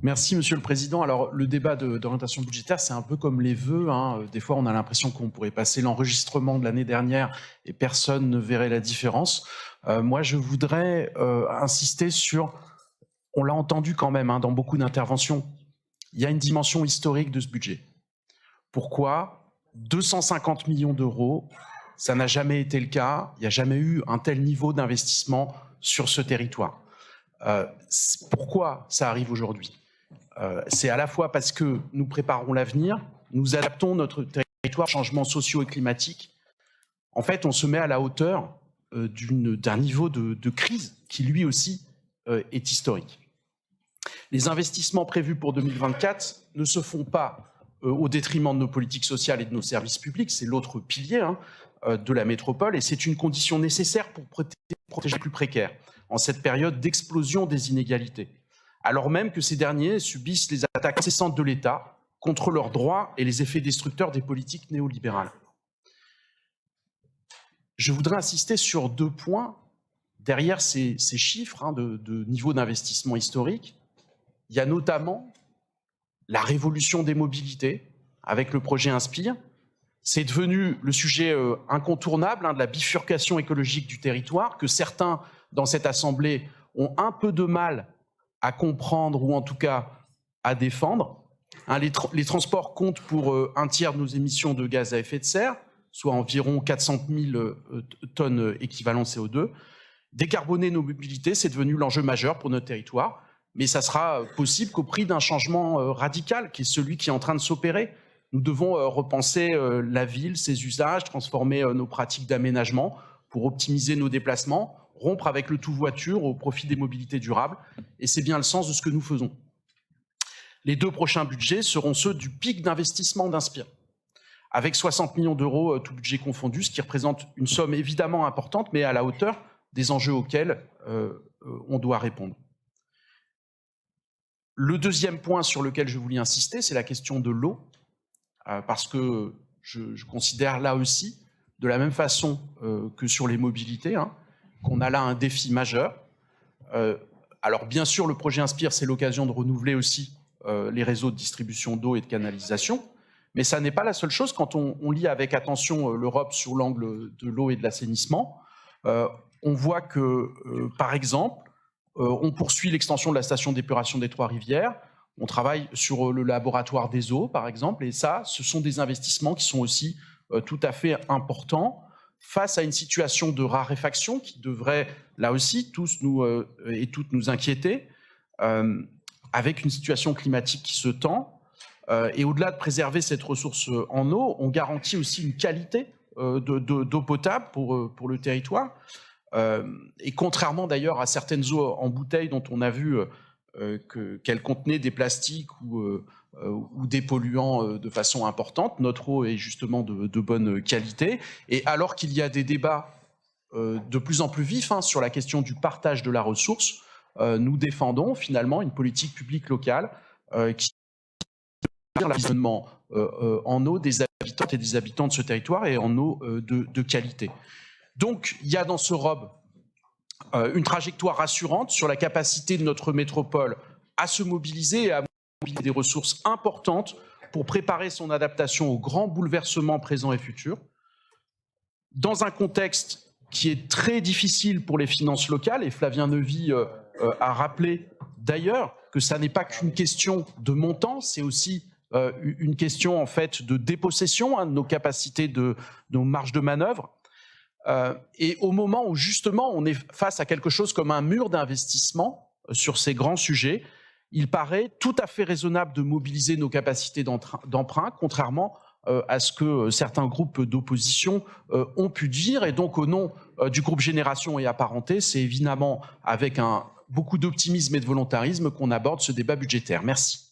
Merci, Monsieur le Président. Alors, le débat d'orientation budgétaire, c'est un peu comme les vœux, hein. Des fois, on a l'impression qu'on pourrait passer l'enregistrement de l'année dernière et personne ne verrait la différence. Moi, je voudrais insister sur, on l'a entendu quand même dans beaucoup d'interventions, il y a une dimension historique de ce budget. Pourquoi 250 millions d'euros, ça n'a jamais été le cas, il n'y a jamais eu un tel niveau d'investissement sur ce territoire. Pourquoi ça arrive aujourd'hui? C'est à la fois parce que nous préparons l'avenir, nous adaptons notre territoire aux changements sociaux et climatiques. En fait, on se met à la hauteur d'un niveau de crise qui, lui aussi, est historique. Les investissements prévus pour 2024 ne se font pas au détriment de nos politiques sociales et de nos services publics. C'est l'autre pilier de la métropole et c'est une condition nécessaire pour protéger les plus précaires en cette période d'explosion des inégalités, alors même que ces derniers subissent les attaques incessantes de l'État contre leurs droits et les effets destructeurs des politiques néolibérales. Je voudrais insister sur 2 points. Derrière ces chiffres de niveau d'investissement historique, il y a notamment la révolution des mobilités avec le projet Inspire. C'est devenu le sujet incontournable de la bifurcation écologique du territoire que certains dans cette Assemblée ont un peu de mal à comprendre ou en tout cas à défendre. Les transports comptent pour un tiers de nos émissions de gaz à effet de serre, soit environ 400 000 tonnes équivalent CO2. Décarboner nos mobilités, c'est devenu l'enjeu majeur pour notre territoire, mais ça sera possible qu'au prix d'un changement radical, qui est celui qui est en train de s'opérer. Nous devons repenser la ville, ses usages, transformer nos pratiques d'aménagement pour optimiser nos déplacements, rompre avec le tout-voiture au profit des mobilités durables. Et c'est bien le sens de ce que nous faisons. Les 2 prochains budgets seront ceux du pic d'investissement d'Inspire, avec 60 millions d'euros, tout budget confondu, ce qui représente une somme évidemment importante, mais à la hauteur des enjeux auxquels on doit répondre. Le deuxième point sur lequel je voulais insister, c'est la question de l'eau, parce que je considère là aussi, de la même façon que sur les mobilités, qu'on a là un défi majeur. Alors bien sûr, le projet Inspire, c'est l'occasion de renouveler aussi les réseaux de distribution d'eau et de canalisation, mais ça n'est pas la seule chose. Quand on lit avec attention l'Europe sur l'angle de l'eau et de l'assainissement, on voit que, par exemple, on poursuit l'extension de la station d'épuration des Trois-Rivières, on travaille sur le laboratoire des eaux, par exemple, et ça, ce sont des investissements qui sont aussi tout à fait importants face à une situation de raréfaction qui devrait, là aussi, tous et toutes nous inquiéter, avec une situation climatique qui se tend. Et au-delà de préserver cette ressource en eau, on garantit aussi une qualité d'eau potable pour le territoire. Et contrairement d'ailleurs à certaines eaux en bouteille dont on a vu qu'elles contenaient des plastiques ou des polluants de façon importante, notre eau est justement de bonne qualité. Et alors qu'il y a des débats de plus en plus vifs sur la question du partage de la ressource, nous défendons finalement une politique publique locale qui l'approvisionnement en eau des habitantes et des habitants de ce territoire et en eau de qualité. Donc, il y a dans ce ROB une trajectoire rassurante sur la capacité de notre métropole à se mobiliser et à mobiliser des ressources importantes pour préparer son adaptation aux grands bouleversements présents et futurs, dans un contexte qui est très difficile pour les finances locales, et Flavien Neuvy a rappelé d'ailleurs que ça n'est pas qu'une question de montant, c'est aussi une question en fait de dépossession de nos capacités, de nos marges de manœuvre. Et au moment où justement on est face à quelque chose comme un mur d'investissement sur ces grands sujets, il paraît tout à fait raisonnable de mobiliser nos capacités d'emprunt, contrairement à ce que certains groupes d'opposition ont pu dire. Et donc au nom du groupe Génération et Apparentés, c'est évidemment avec beaucoup d'optimisme et de volontarisme qu'on aborde ce débat budgétaire. Merci.